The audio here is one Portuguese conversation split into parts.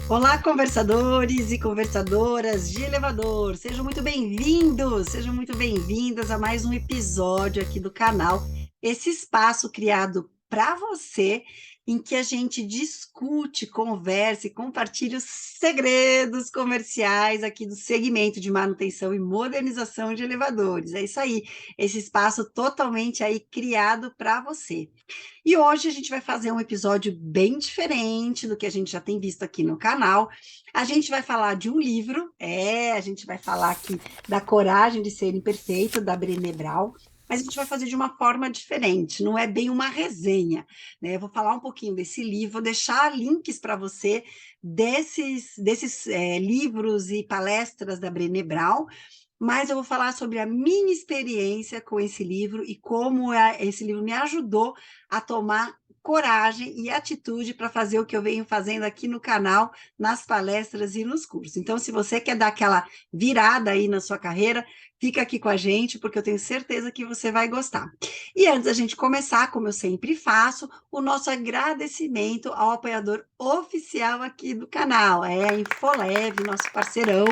Olá, conversadores e conversadoras de elevador, sejam muito bem-vindos, sejam muito bem-vindas a mais um episódio aqui do canal, esse espaço criado para você, em que a gente discute, conversa e compartilha os segredos comerciais aqui do segmento de manutenção e modernização de elevadores. É isso aí, esse espaço totalmente aí criado para você. E hoje a gente vai fazer um episódio bem diferente do que a gente já tem visto aqui no canal. A gente vai falar de um livro, a gente vai falar aqui da Coragem de Ser Imperfeito, da Brené Brown, mas a gente vai fazer de uma forma diferente, não é bem uma resenha, né? Eu vou falar um pouquinho desse livro, vou deixar links para você desses livros e palestras da Brené Brown, mas eu vou falar sobre a minha experiência com esse livro e como esse livro me ajudou a tomar coragem e atitude para fazer o que eu venho fazendo aqui no canal, nas palestras e nos cursos. Então, se você quer dar aquela virada aí na sua carreira, fica aqui com a gente, porque eu tenho certeza que você vai gostar. E antes da gente começar, como eu sempre faço, o nosso agradecimento ao apoiador oficial aqui do canal, a Infolev, nosso parceirão,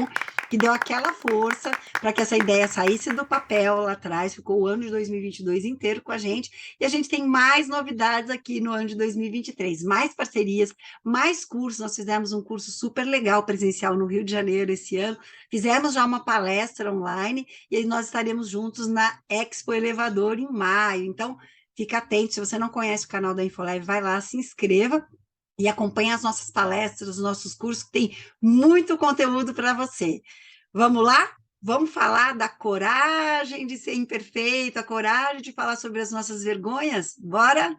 que deu aquela força para que essa ideia saísse do papel lá atrás, ficou o ano de 2022 inteiro com a gente, e a gente tem mais novidades aqui no ano de 2023, mais parcerias, mais cursos. Nós fizemos um curso super legal presencial no Rio de Janeiro esse ano, fizemos já uma palestra online, e aí nós estaremos juntos na Expo Elevador em maio. Então, fica atento, se você não conhece o canal da Infolev, vai lá, se inscreva e acompanhe as nossas palestras, os nossos cursos, que tem muito conteúdo para você. Vamos lá? Vamos falar da coragem de ser imperfeito, a coragem de falar sobre as nossas vergonhas? Bora?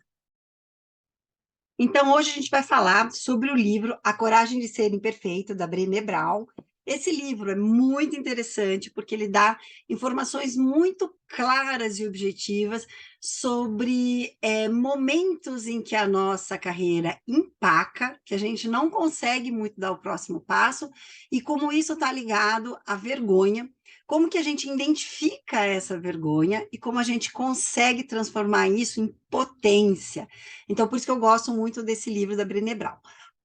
Então, hoje a gente vai falar sobre o livro A Coragem de Ser Imperfeito, da Brené Brown. Esse livro é muito interessante porque ele dá informações muito claras e objetivas sobre momentos em que a nossa carreira empaca, que a gente não consegue muito dar o próximo passo, e como isso está ligado à vergonha, como que a gente identifica essa vergonha e como a gente consegue transformar isso em potência. Então, por isso que eu gosto muito desse livro da Brené Brown.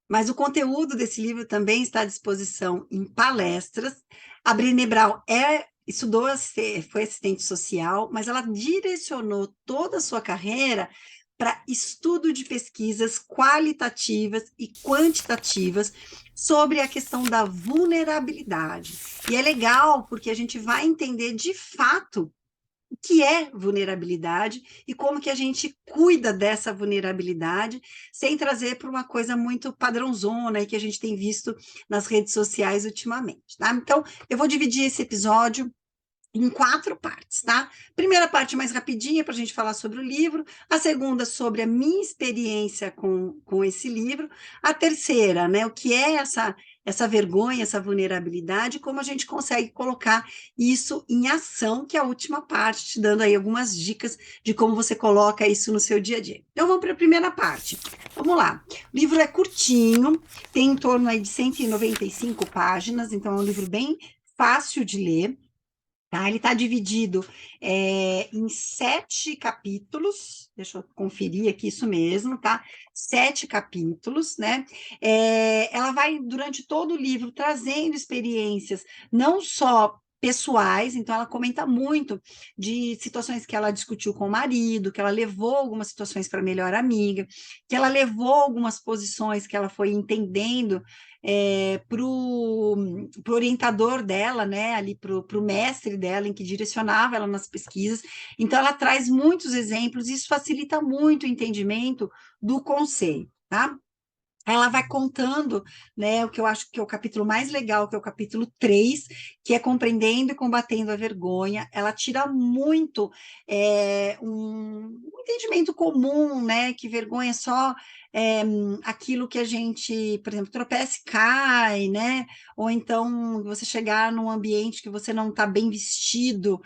Mas o conteúdo desse livro também está à disposição em palestras. A Brené Brown estudou, foi assistente social, mas ela direcionou toda a sua carreira para estudo de pesquisas qualitativas e quantitativas sobre a questão da vulnerabilidade. E é legal porque a gente vai entender de fato o que é vulnerabilidade e como que a gente cuida dessa vulnerabilidade sem trazer para uma coisa muito padrãozona e que a gente tem visto nas redes sociais ultimamente, tá? Então, eu vou dividir esse episódio em 4 partes, tá? Primeira parte mais rapidinha para a gente falar sobre o livro, a segunda sobre a minha experiência com esse livro, a terceira, né, o que é essa vergonha, essa vulnerabilidade, como a gente consegue colocar isso em ação, que é a última parte, te dando aí algumas dicas de como você coloca isso no seu dia a dia. Então vamos para a primeira parte. Vamos lá. O livro é curtinho, tem em torno aí de 195 páginas, então é um livro bem fácil de ler. Tá? Ele está dividido em 7 capítulos, deixa eu conferir aqui isso mesmo, tá? 7 capítulos, né? Ela vai, durante todo o livro, trazendo experiências, não só pessoais, então ela comenta muito de situações que ela discutiu com o marido, que ela levou algumas situações para a melhor amiga, que ela levou algumas posições que ela foi entendendo para o orientador dela, né, ali para o mestre dela, em que direcionava ela nas pesquisas. Então, ela traz muitos exemplos, e isso facilita muito o entendimento do conceito, tá? Ela vai contando, né, o que eu acho que é o capítulo mais legal, que é o capítulo 3, que é compreendendo e combatendo a vergonha. Ela tira muito um entendimento comum, né, que vergonha é só aquilo que a gente, por exemplo, tropeça e cai, né, ou então você chegar num ambiente que você não está bem vestido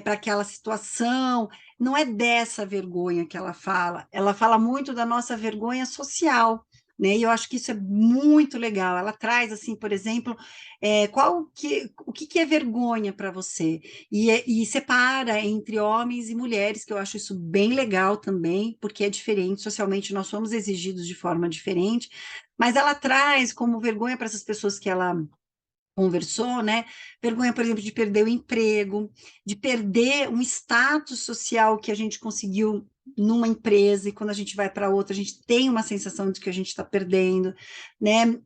para aquela situação. Não é dessa vergonha que ela fala muito da nossa vergonha social, né? E eu acho que isso é muito legal. Ela traz, assim, por exemplo, o que que é vergonha para você? E separa entre homens e mulheres, que eu acho isso bem legal também, porque é diferente, socialmente nós somos exigidos de forma diferente, mas ela traz como vergonha para essas pessoas que ela conversou, né? Vergonha, por exemplo, de perder o emprego, de perder um status social que a gente conseguiu numa empresa e quando a gente vai para outra, a gente tem uma sensação de que a gente está perdendo, né?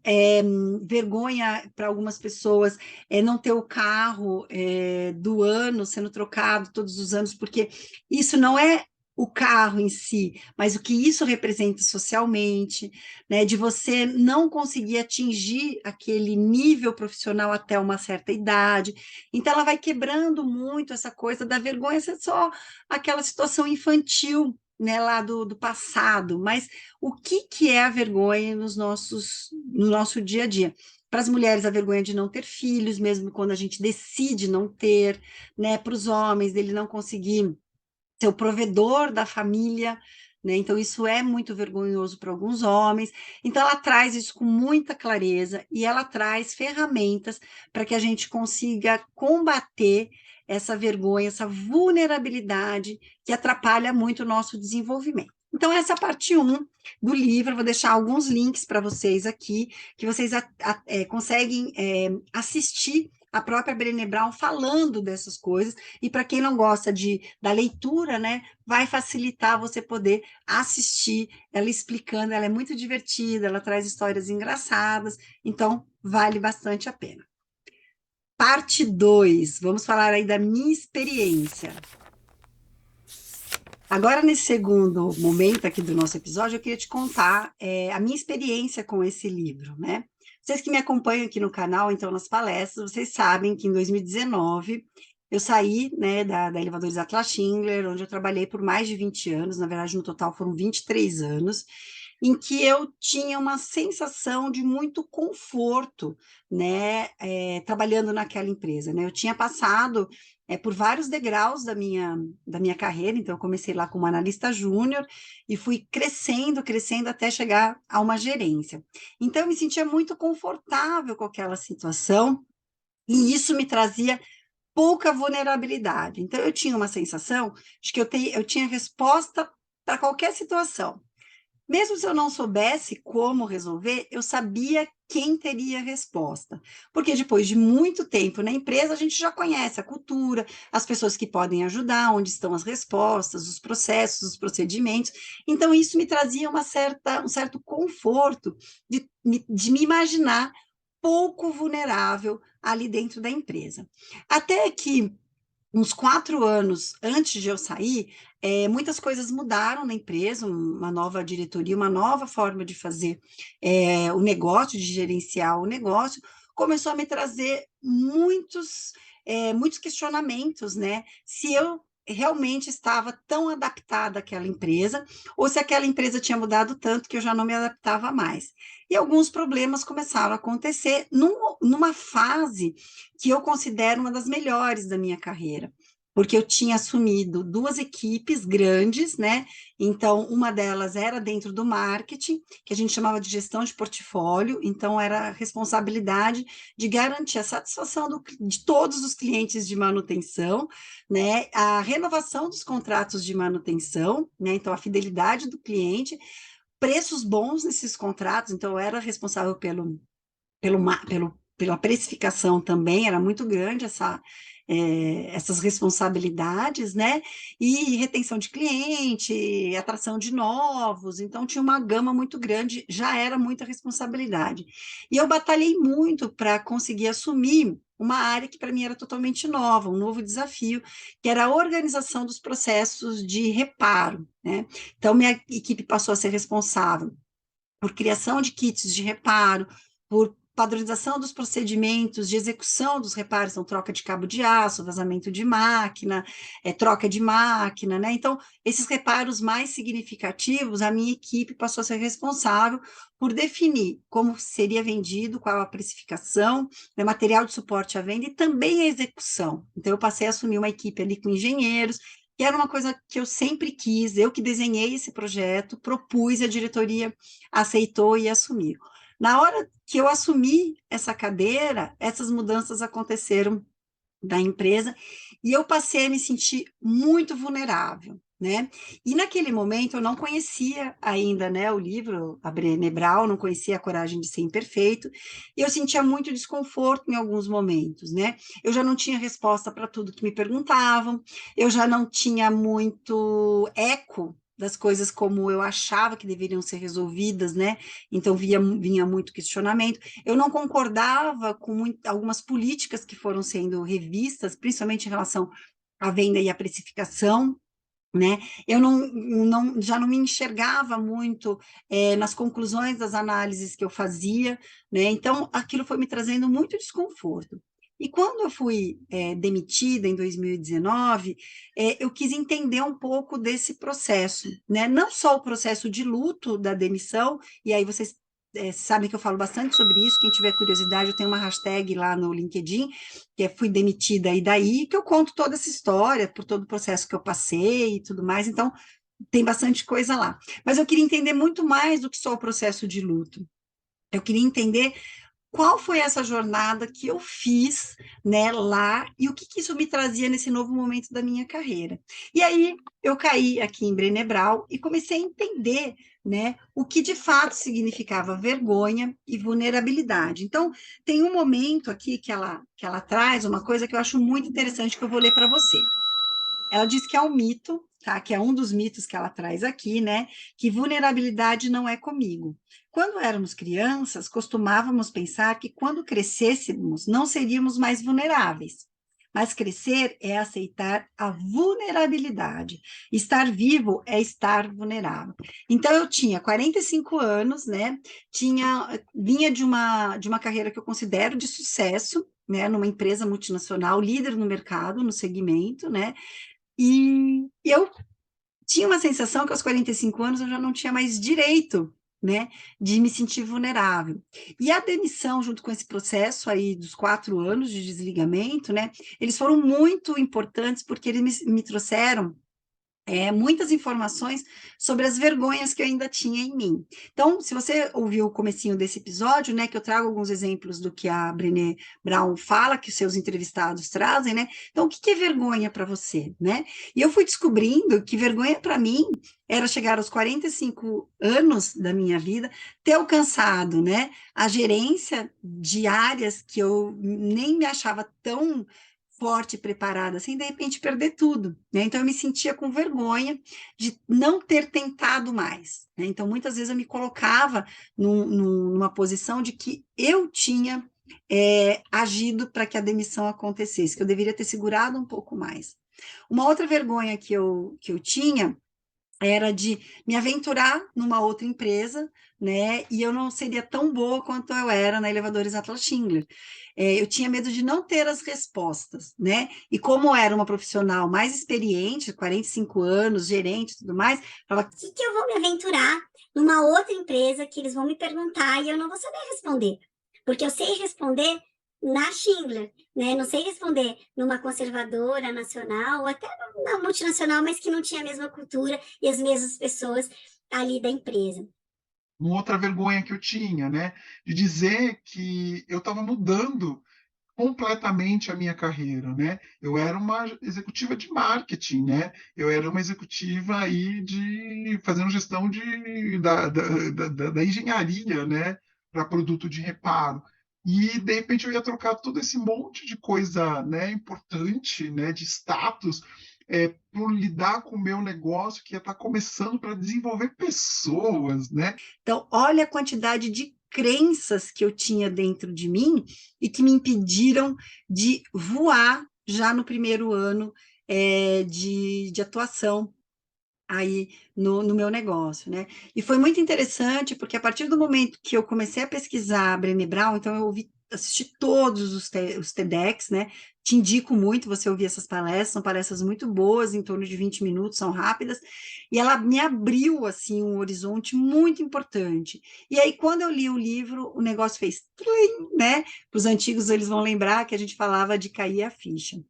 Vergonha para algumas pessoas é não ter o carro do ano sendo trocado todos os anos, porque isso não é o carro em si, mas o que isso representa socialmente, né, de você não conseguir atingir aquele nível profissional até uma certa idade. Então, ela vai quebrando muito essa coisa da vergonha ser só aquela situação infantil, né, lá do passado. Mas o que, que é a vergonha no nosso dia a dia? Para as mulheres, a vergonha de não ter filhos, mesmo quando a gente decide não ter, né? Para os homens, dele não conseguir ser o provedor da família, né? Então, isso é muito vergonhoso para alguns homens. Então, ela traz isso com muita clareza e ela traz ferramentas para que a gente consiga combater essa vergonha, essa vulnerabilidade que atrapalha muito o nosso desenvolvimento. Então, essa é a parte 1 do livro. Eu vou deixar alguns links para vocês aqui, que vocês conseguem assistir a própria Brené Brown falando dessas coisas, e para quem não gosta da leitura, né, vai facilitar você poder assistir ela explicando, ela é muito divertida, ela traz histórias engraçadas, então vale bastante a pena. Parte 2, vamos falar aí da minha experiência. Agora, nesse segundo momento aqui do nosso episódio, eu queria te contar a minha experiência com esse livro, né? Vocês que me acompanham aqui no canal, então, nas palestras, vocês sabem que em 2019 eu saí, né, da Elevadores Atlas Schindler, onde eu trabalhei por mais de 20 anos, na verdade, no total foram 23 anos, em que eu tinha uma sensação de muito conforto, né, trabalhando naquela empresa, né? Eu tinha passado por vários degraus da minha carreira, então eu comecei lá como analista júnior e fui crescendo, crescendo até chegar a uma gerência. Então eu me sentia muito confortável com aquela situação e isso me trazia pouca vulnerabilidade. Então eu tinha uma sensação de que eu tinha resposta para qualquer situação. Mesmo se eu não soubesse como resolver, eu sabia quem teria a resposta. Porque depois de muito tempo na empresa, a gente já conhece a cultura, as pessoas que podem ajudar, onde estão as respostas, os processos, os procedimentos. Então, isso me trazia um certo conforto de me imaginar pouco vulnerável ali dentro da empresa. Até que uns 4 anos antes de eu sair, muitas coisas mudaram na empresa, uma nova diretoria, uma nova forma de fazer o negócio, de gerenciar o negócio, começou a me trazer muitos questionamentos, né? Se eu realmente estava tão adaptada àquela empresa, ou se aquela empresa tinha mudado tanto que eu já não me adaptava mais. E alguns problemas começaram a acontecer numa fase que eu considero uma das melhores da minha carreira, porque eu tinha assumido 2 equipes grandes, né? Então, uma delas era dentro do marketing, que a gente chamava de gestão de portfólio, então era a responsabilidade de garantir a satisfação de todos os clientes de manutenção, né? A renovação dos contratos de manutenção, né? Então, a fidelidade do cliente, preços bons nesses contratos, então eu era responsável pela precificação também, era muito grande essas responsabilidades, né? E retenção de cliente, atração de novos, então tinha uma gama muito grande, já era muita responsabilidade. E eu batalhei muito para conseguir assumir uma área que para mim era totalmente nova, um novo desafio, que era a organização dos processos de reparo, né? Então, minha equipe passou a ser responsável por criação de kits de reparo, por padronização dos procedimentos de execução dos reparos, então troca de cabo de aço, vazamento de máquina, troca de máquina, né? Então, esses reparos mais significativos, a minha equipe passou a ser responsável por definir como seria vendido, qual a precificação, né, material de suporte à venda e também a execução. Então, eu passei a assumir uma equipe ali com engenheiros, que era uma coisa que eu sempre quis, eu que desenhei esse projeto, propus e a diretoria aceitou e assumiu. Na hora que eu assumi essa cadeira, essas mudanças aconteceram da empresa, e eu passei a me sentir muito vulnerável, né? E naquele momento eu não conhecia ainda, né, o livro, a Brené Brown, não conhecia A Coragem de Ser Imperfeito, e eu sentia muito desconforto em alguns momentos, né? Eu já não tinha resposta para tudo que me perguntavam, eu já não tinha muito eco das coisas como eu achava que deveriam ser resolvidas, né? Então vinha muito questionamento. Eu não concordava com algumas políticas que foram sendo revistas, principalmente em relação à venda e à precificação, né? Eu já não me enxergava muito nas conclusões das análises que eu fazia, né? Então, aquilo foi me trazendo muito desconforto. E quando eu fui demitida em 2019, eu quis entender um pouco desse processo, né? Não só o processo de luto da demissão, e aí vocês sabem que eu falo bastante sobre isso, quem tiver curiosidade, eu tenho uma hashtag lá no LinkedIn, que é Fui Demitida e Daí, que eu conto toda essa história, por todo o processo que eu passei e tudo mais, então tem bastante coisa lá. Mas eu queria entender muito mais do que só o processo de luto. Eu queria entender qual foi essa jornada que eu fiz, né, lá e o que, que isso me trazia nesse novo momento da minha carreira. E aí eu caí aqui em Brené Brown e comecei a entender, né, o que de fato significava vergonha e vulnerabilidade. Então, tem um momento aqui que ela traz uma coisa que eu acho muito interessante que eu vou ler para você. Ela diz que é um mito, tá? Que é um dos mitos que ela traz aqui, né? Que vulnerabilidade não é comigo. Quando éramos crianças, costumávamos pensar que quando crescêssemos não seríamos mais vulneráveis. Mas crescer é aceitar a vulnerabilidade. Estar vivo é estar vulnerável. Então eu tinha 45 anos, né? Vinha de uma carreira que eu considero de sucesso, né, numa empresa multinacional, líder no mercado, no segmento, né? E eu tinha uma sensação que aos 45 anos eu já não tinha mais direito, né, de me sentir vulnerável. E a demissão, junto com esse processo aí dos 4 anos de desligamento, né, eles foram muito importantes porque eles me trouxeram muitas informações sobre as vergonhas que eu ainda tinha em mim. Então, se você ouviu o comecinho desse episódio, né, que eu trago alguns exemplos do que a Brené Brown fala, que os seus entrevistados trazem, né? Então, o que é vergonha para você, né? E eu fui descobrindo que vergonha para mim era chegar aos 45 anos da minha vida, ter alcançado, né, a gerência de áreas que eu nem me achava tão forte, preparada, assim, de repente perder tudo, né? Então eu me sentia com vergonha de não ter tentado mais, né? Então muitas vezes eu me colocava numa posição de que eu tinha agido para que a demissão acontecesse, que eu deveria ter segurado um pouco mais. Uma outra vergonha que eu tinha era de me aventurar numa outra empresa, né? E eu não seria tão boa quanto eu era na Elevadores Atlas Schindler. Eu tinha medo de não ter as respostas, né? E como eu era uma profissional mais experiente, 45 anos, gerente e tudo mais, falava, Que eu vou me aventurar numa outra empresa que eles vão me perguntar e eu não vou saber responder. Porque eu sei responder na Schindler, né? Não sei responder numa conservadora nacional ou até numa multinacional, mas que não tinha a mesma cultura e as mesmas pessoas ali da empresa. Uma outra vergonha que eu tinha, né? De dizer que eu estava mudando completamente a minha carreira, né? Eu era uma executiva de marketing, né? Eu era uma executiva aí de fazendo gestão da engenharia, né? Para produto de reparo. E de repente eu ia trocar todo esse monte de coisa, né, importante, né, de status, por lidar com o meu negócio que ia estar começando para desenvolver pessoas, né? então, olha a quantidade de crenças que eu tinha dentro de mim e que me impediram de voar já no primeiro ano de atuação aí no meu negócio, né? E foi muito interessante, porque a partir do momento que eu comecei a pesquisar a Brené Brown, então eu assisti todos os TEDx, né? Te indico muito você ouvir essas palestras, são palestras muito boas, em torno de 20 minutos, são rápidas, e ela me abriu, assim, um horizonte muito importante. E aí, quando eu li o livro, o negócio fez tlim, né? Para os antigos, eles vão lembrar que a gente falava de cair a ficha.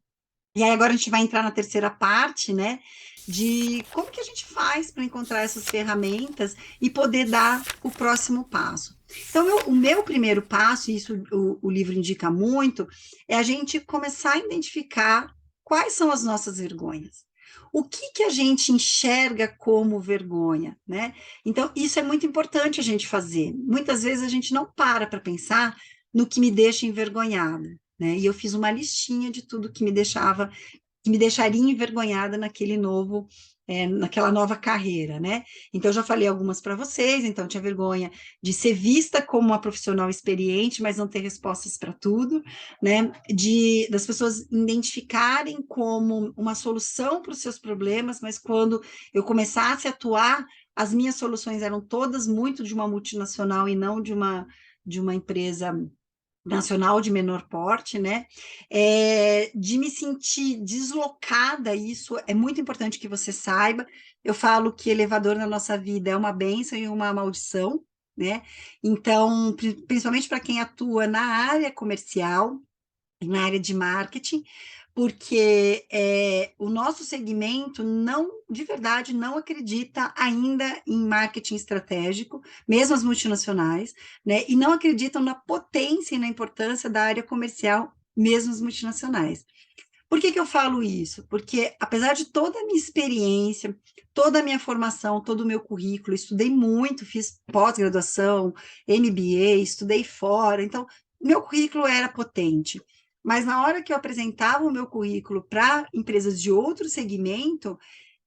E aí agora a gente vai entrar na terceira parte, né? De como que a gente faz para encontrar essas ferramentas e poder dar o próximo passo. Então, o meu primeiro passo, e isso o livro indica muito, é a gente começar a identificar quais são as nossas vergonhas. O que que a gente enxerga como vergonha, né? Então, isso é muito importante a gente fazer. Muitas vezes a gente não para pensar no que me deixa envergonhada, né? E eu fiz uma listinha de tudo que me deixaria envergonhada naquela nova carreira, né? Então, eu já falei algumas para vocês. Então, eu tinha vergonha de ser vista como uma profissional experiente, mas não ter respostas para tudo, né? Das pessoas identificarem como uma solução para os seus problemas, mas quando eu começasse a atuar, as minhas soluções eram todas muito de uma multinacional e não de uma empresa nacional de menor porte, né? De me sentir deslocada, isso é muito importante que você saiba. Eu falo que elevador na nossa vida é uma bênção e uma maldição, né? Então, principalmente para quem atua na área comercial, na área de marketing, porque o nosso segmento não, de verdade, não acredita ainda em marketing estratégico, mesmo as multinacionais, né? E não acreditam na potência e na importância da área comercial, mesmo as multinacionais. Por que que eu falo isso? Porque, apesar de toda a minha experiência, toda a minha formação, todo o meu currículo, estudei muito, fiz pós-graduação, MBA, estudei fora, então, meu currículo era potente. Mas na hora que eu apresentava o meu currículo para empresas de outro segmento,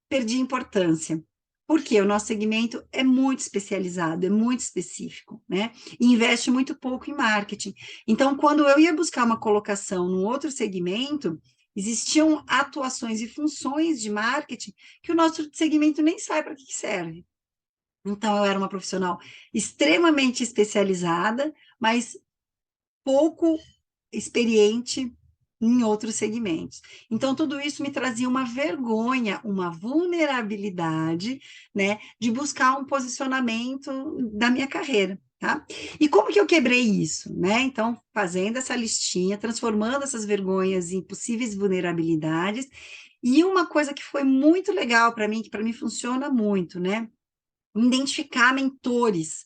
perdi importância. Porque o nosso segmento é muito especializado, é muito específico, né? E investe muito pouco em marketing. Então, quando eu ia buscar uma colocação num outro segmento, existiam atuações e funções de marketing que o nosso segmento nem sabe para que serve. Então, eu era uma profissional extremamente especializada, mas pouco experiente em outros segmentos. Então, tudo isso me trazia uma vergonha, uma vulnerabilidade, né, de buscar um posicionamento da minha carreira, tá? E como que eu quebrei isso, né? Então, fazendo essa listinha, transformando essas vergonhas em possíveis vulnerabilidades, e uma coisa que foi muito legal para mim, que para mim funciona muito, né? Identificar mentores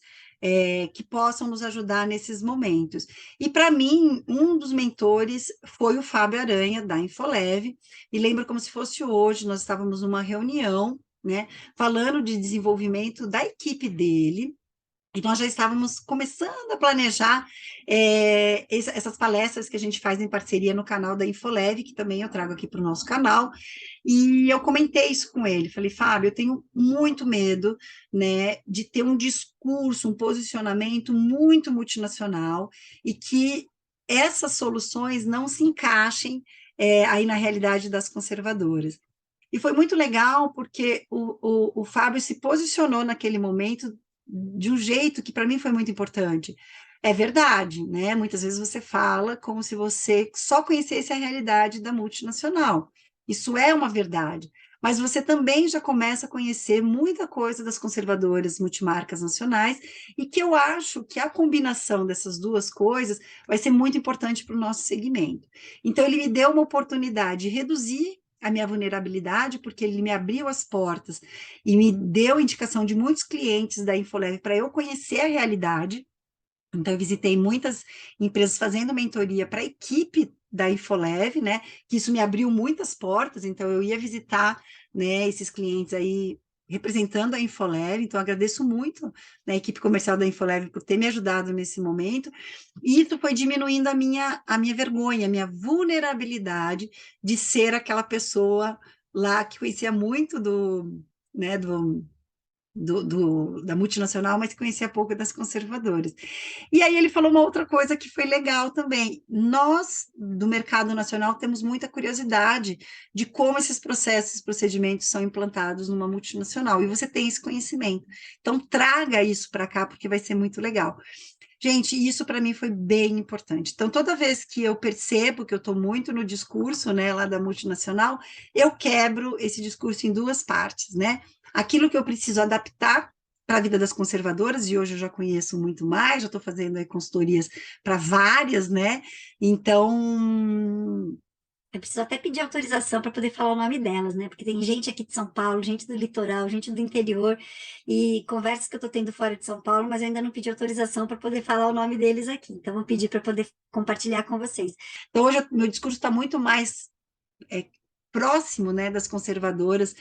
que possam nos ajudar nesses momentos. E, para mim, um dos mentores foi o Fábio Aranha, da Infoleve, e lembro como se fosse hoje, nós estávamos numa reunião, né, falando de desenvolvimento da equipe dele, e nós já estávamos começando a planejar essas palestras que a gente faz em parceria no canal da Infoleve, que também eu trago aqui para o nosso canal, e eu comentei isso com ele, falei, Fábio, eu tenho muito medo, né, de ter um discurso, um posicionamento muito multinacional e que essas soluções não se encaixem aí na realidade das conservadoras. E foi muito legal porque o Fábio se posicionou naquele momento de um jeito que para mim foi muito importante. É verdade, né? Muitas vezes você fala como se você só conhecesse a realidade da multinacional. Isso é uma verdade. Mas você também já começa a conhecer muita coisa das conservadoras multimarcas nacionais, e que eu acho que a combinação dessas duas coisas vai ser muito importante para o nosso segmento. Então, ele me deu uma oportunidade de reduzir a minha vulnerabilidade, porque ele me abriu as portas e me deu indicação de muitos clientes da Infoleve para eu conhecer a realidade. Então, eu visitei muitas empresas fazendo mentoria para a equipe da Infoleve, né? Que isso me abriu muitas portas. Então, eu ia visitar, né, esses clientes aí representando a Infoleve. Então, agradeço muito, né, a equipe comercial da Infoleve por ter me ajudado nesse momento. E isso foi diminuindo a minha vergonha, a minha vulnerabilidade de ser aquela pessoa lá que conhecia muito né, da multinacional, mas conhecia pouco das conservadoras. E aí ele falou uma outra coisa que foi legal também. Nós, do mercado nacional, temos muita curiosidade de como esses processos, procedimentos são implantados numa multinacional, e você tem esse conhecimento. Então, traga isso para cá, porque vai ser muito legal. Gente, isso para mim foi bem importante. Então, toda vez que eu percebo que eu estou muito no discurso, né, lá da multinacional, eu quebro esse discurso em duas partes, né? Aquilo que eu preciso adaptar para a vida das conservadoras, e hoje eu já conheço muito mais, já estou fazendo aí consultorias para várias, né? Então, Eu preciso até pedir autorização para poder falar o nome delas, né? Porque tem gente aqui de São Paulo, gente do litoral, gente do interior, e conversas que eu estou tendo fora de São Paulo, mas eu ainda não pedi autorização para poder falar o nome deles aqui. Então, vou pedir para poder compartilhar com vocês. Então, hoje, meu discurso está muito mais próximo, né, das conservadoras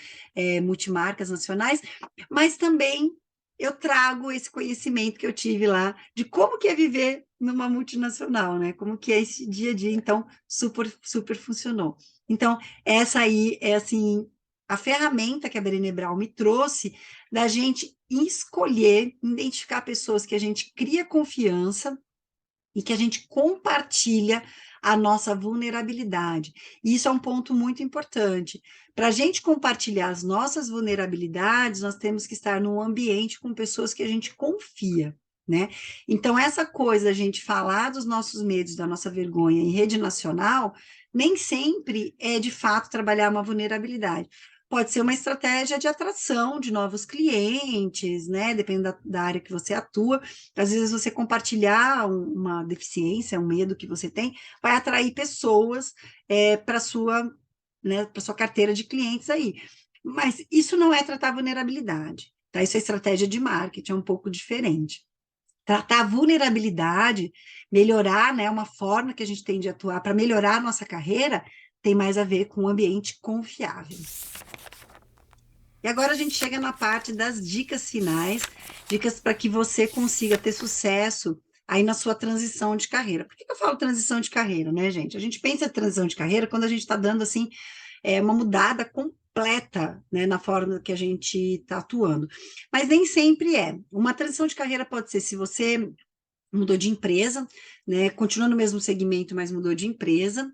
multimarcas nacionais, mas também eu trago esse conhecimento que eu tive lá de como que é viver numa multinacional, né? Como que é esse dia a dia, então super funcionou. Então, essa aí é assim a ferramenta que a Brené Brown me trouxe da gente escolher, identificar pessoas que a gente cria confiança e que a gente compartilha a nossa vulnerabilidade. E isso é um ponto muito importante. Para a gente compartilhar as nossas vulnerabilidades, nós temos que estar num ambiente com pessoas que a gente confia, né? Então, essa coisa, a gente falar dos nossos medos, da nossa vergonha em rede nacional, nem sempre é, de fato, trabalhar uma vulnerabilidade. Pode ser uma estratégia de atração de novos clientes, né? Dependendo da área que você atua. Às vezes, você compartilhar uma deficiência, um medo que você tem, vai atrair pessoas para sua, né, para sua carteira de clientes aí. Mas isso não é tratar vulnerabilidade, tá? Isso é estratégia de marketing, é um pouco diferente. Tratar a vulnerabilidade, melhorar, né, uma forma que a gente tem de atuar para melhorar a nossa carreira, tem mais a ver com um ambiente confiável. E agora a gente chega na parte das dicas finais, dicas para que você consiga ter sucesso aí na sua transição de carreira. Por que eu falo transição de carreira, né, gente? A gente pensa em transição de carreira quando a gente está dando, assim, uma mudada completa, né, na forma que a gente está atuando. Mas nem sempre é. Uma transição de carreira pode ser se você mudou de empresa, né? Continua no mesmo segmento, mas mudou de empresa.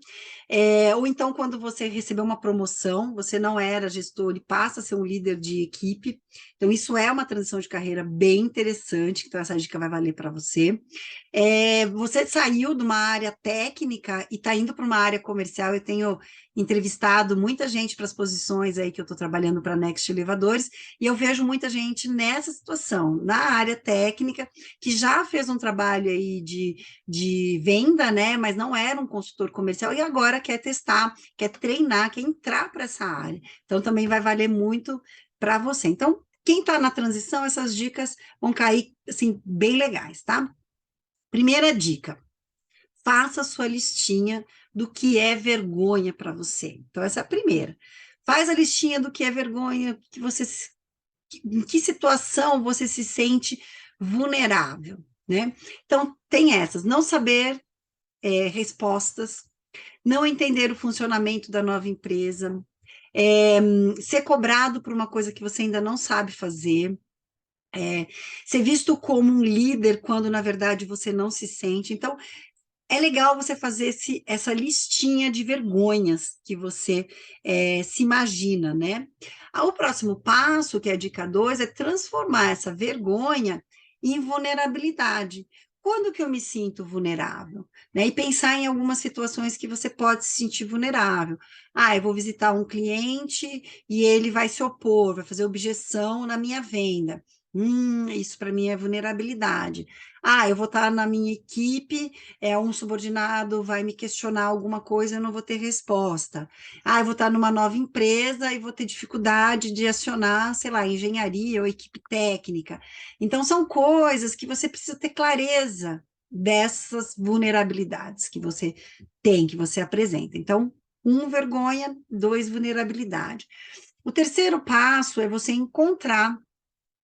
Ou então, quando você recebeu uma promoção, você não era gestor e passa a ser um líder de equipe. Então, isso é uma transição de carreira bem interessante, então essa dica vai valer para você. Você saiu de uma área técnica e está indo para uma área comercial. Eu tenho entrevistado muita gente para as posições aí que eu estou trabalhando para a Next Elevadores, e eu vejo muita gente nessa situação, na área técnica, que já fez um trabalho aí de venda, né, mas não era um consultor comercial, e agora quer testar, quer treinar, quer entrar para essa área. Então, também vai valer muito para você. Então, quem está na transição, essas dicas vão cair, assim, bem legais, tá? Primeira dica, faça sua listinha do que é vergonha para você. Então, essa é a primeira. Faz a listinha do que é vergonha, que você, em que situação você se sente vulnerável, né? Então, tem essas, não saber respostas, não entender o funcionamento da nova empresa, ser cobrado por uma coisa que você ainda não sabe fazer, ser visto como um líder quando, na verdade, você não se sente. Então, é legal você fazer essa listinha de vergonhas que você se imagina, né? O próximo passo, que é a dica 2, é transformar essa vergonha em vulnerabilidade. Quando que eu me sinto vulnerável? Né? E pensar em algumas situações que você pode se sentir vulnerável. Eu vou visitar um cliente e ele vai se opor, vai fazer objeção na minha venda. Isso para mim é vulnerabilidade. Eu vou estar na minha equipe, um subordinado vai me questionar alguma coisa, eu não vou ter resposta. Eu vou estar numa nova empresa e vou ter dificuldade de acionar, sei lá, engenharia ou equipe técnica. Então, são coisas que você precisa ter clareza dessas vulnerabilidades que você tem, que você apresenta. Então, 1, vergonha, 2, vulnerabilidade. O terceiro passo é você encontrar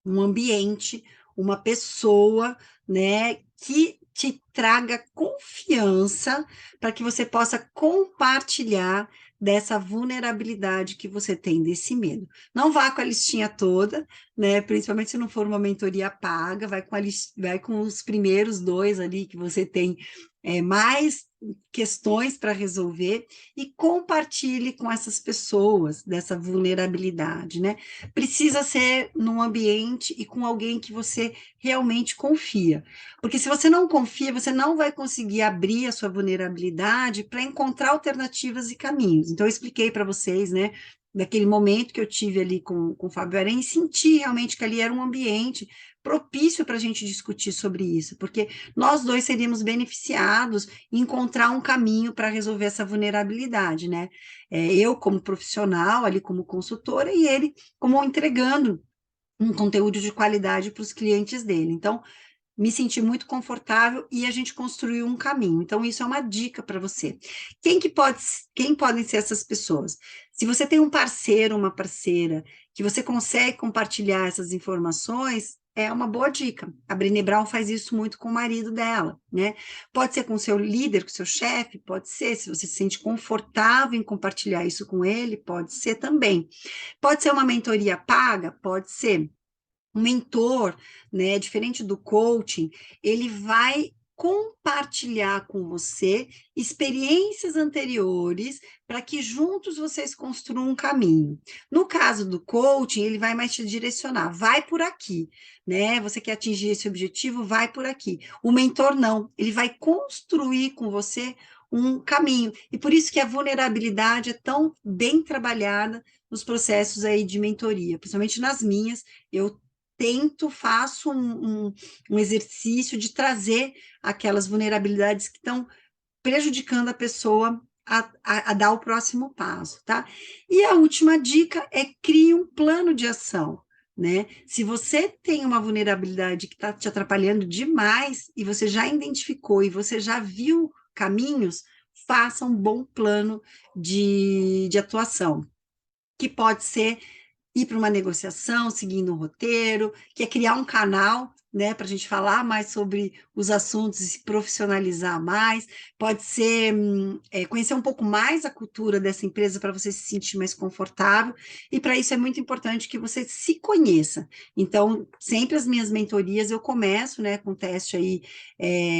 um ambiente, uma pessoa, né, que te traga confiança para que você possa compartilhar dessa vulnerabilidade que você tem, desse medo. Não vá com a listinha toda, né? Principalmente se não for uma mentoria paga, vai com os primeiros 2 ali que você tem mais questões para resolver e compartilhe com essas pessoas dessa vulnerabilidade, né? Precisa ser num ambiente e com alguém que você realmente confia. Porque se você não confia, você não vai conseguir abrir a sua vulnerabilidade para encontrar alternativas e caminhos. Então, eu expliquei para vocês, né? daquele momento que eu tive ali com o Fábio Aranha e senti realmente que ali era um ambiente propício para a gente discutir sobre isso, porque nós dois seríamos beneficiados em encontrar um caminho para resolver essa vulnerabilidade, né? Eu como profissional, ali como consultora, e ele como entregando um conteúdo de qualidade para os clientes dele. Então, me senti muito confortável e a gente construiu um caminho. Então, isso é uma dica para você. Quem podem ser essas pessoas? Se você tem um parceiro, uma parceira, que você consegue compartilhar essas informações, é uma boa dica. A Brené Brown faz isso muito com o marido dela, né? Pode ser com o seu líder, com o seu chefe, pode ser, se você se sente confortável em compartilhar isso com ele, pode ser também. Pode ser uma mentoria paga? Pode ser. Um mentor, né, diferente do coaching, ele vai compartilhar com você experiências anteriores para que juntos vocês construam um caminho. No caso do coaching, ele vai mais te direcionar, vai por aqui, né? Você quer atingir esse objetivo, vai por aqui. O mentor não, ele vai construir com você um caminho. E por isso que a vulnerabilidade é tão bem trabalhada nos processos aí de mentoria, principalmente nas minhas. Eu faço um exercício de trazer aquelas vulnerabilidades que estão prejudicando a pessoa a dar o próximo passo, tá? E a última dica é crie um plano de ação, né? Se você tem uma vulnerabilidade que está te atrapalhando demais e você já identificou e você já viu caminhos, faça um bom plano de atuação, que pode ser ir para uma negociação, seguindo um roteiro, que é criar um canal, né, para a gente falar mais sobre os assuntos e se profissionalizar mais. Pode ser conhecer um pouco mais a cultura dessa empresa para você se sentir mais confortável, e para isso é muito importante que você se conheça. Então, sempre as minhas mentorias eu começo, né, com teste aí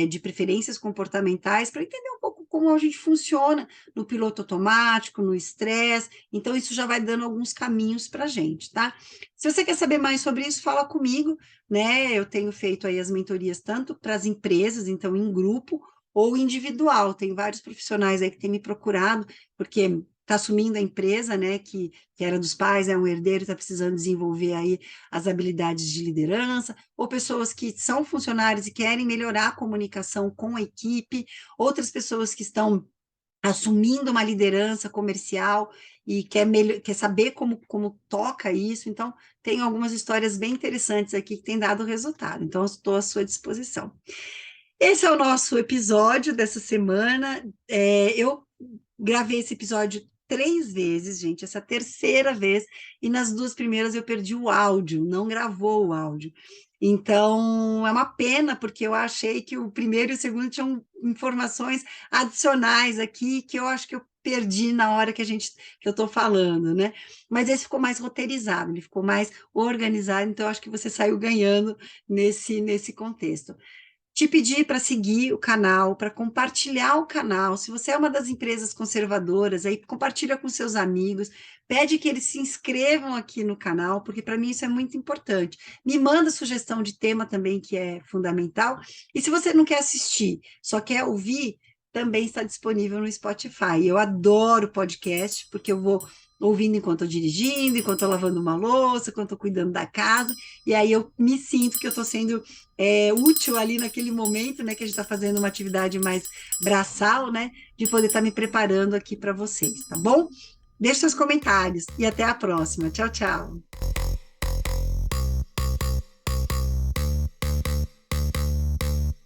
de preferências comportamentais, para entender um pouco como a gente funciona no piloto automático, no estresse. Então, isso já vai dando alguns caminhos para a gente, tá? Se você quer saber mais sobre isso, fala comigo, né? Eu tenho feito aí as mentorias tanto para as empresas, então em grupo, ou individual. Tem vários profissionais aí que têm me procurado, porque está assumindo a empresa, né? Que era dos pais, é um herdeiro, está precisando desenvolver aí as habilidades de liderança, ou pessoas que são funcionários e querem melhorar a comunicação com a equipe, outras pessoas que estão assumindo uma liderança comercial e quer saber como toca isso. Então, tem algumas histórias bem interessantes aqui que têm dado resultado. Então, estou à sua disposição. Esse é o nosso episódio dessa semana. Eu gravei esse episódio 3 vezes, gente, essa terceira vez, e nas 2 primeiras eu perdi o áudio, não gravou o áudio. Então, é uma pena, porque eu achei que o primeiro e o segundo tinham informações adicionais aqui, que eu acho que eu perdi na hora que eu estou falando, né? Mas esse ficou mais roteirizado, ele ficou mais organizado, então eu acho que você saiu ganhando nesse contexto. Te pedir para seguir o canal, para compartilhar o canal. Se você é uma das empresas conservadoras, aí compartilha com seus amigos, pede que eles se inscrevam aqui no canal, porque para mim isso é muito importante. Me manda sugestão de tema também, que é fundamental. E se você não quer assistir, só quer ouvir, também está disponível no Spotify. Eu adoro podcast, porque eu vou ouvindo enquanto estou dirigindo, enquanto estou lavando uma louça, enquanto estou cuidando da casa, e aí eu me sinto que eu estou sendo útil ali naquele momento, né, que a gente está fazendo uma atividade mais braçal, né, de poder estar me preparando aqui para vocês, tá bom? Deixe seus comentários e até a próxima. Tchau, tchau.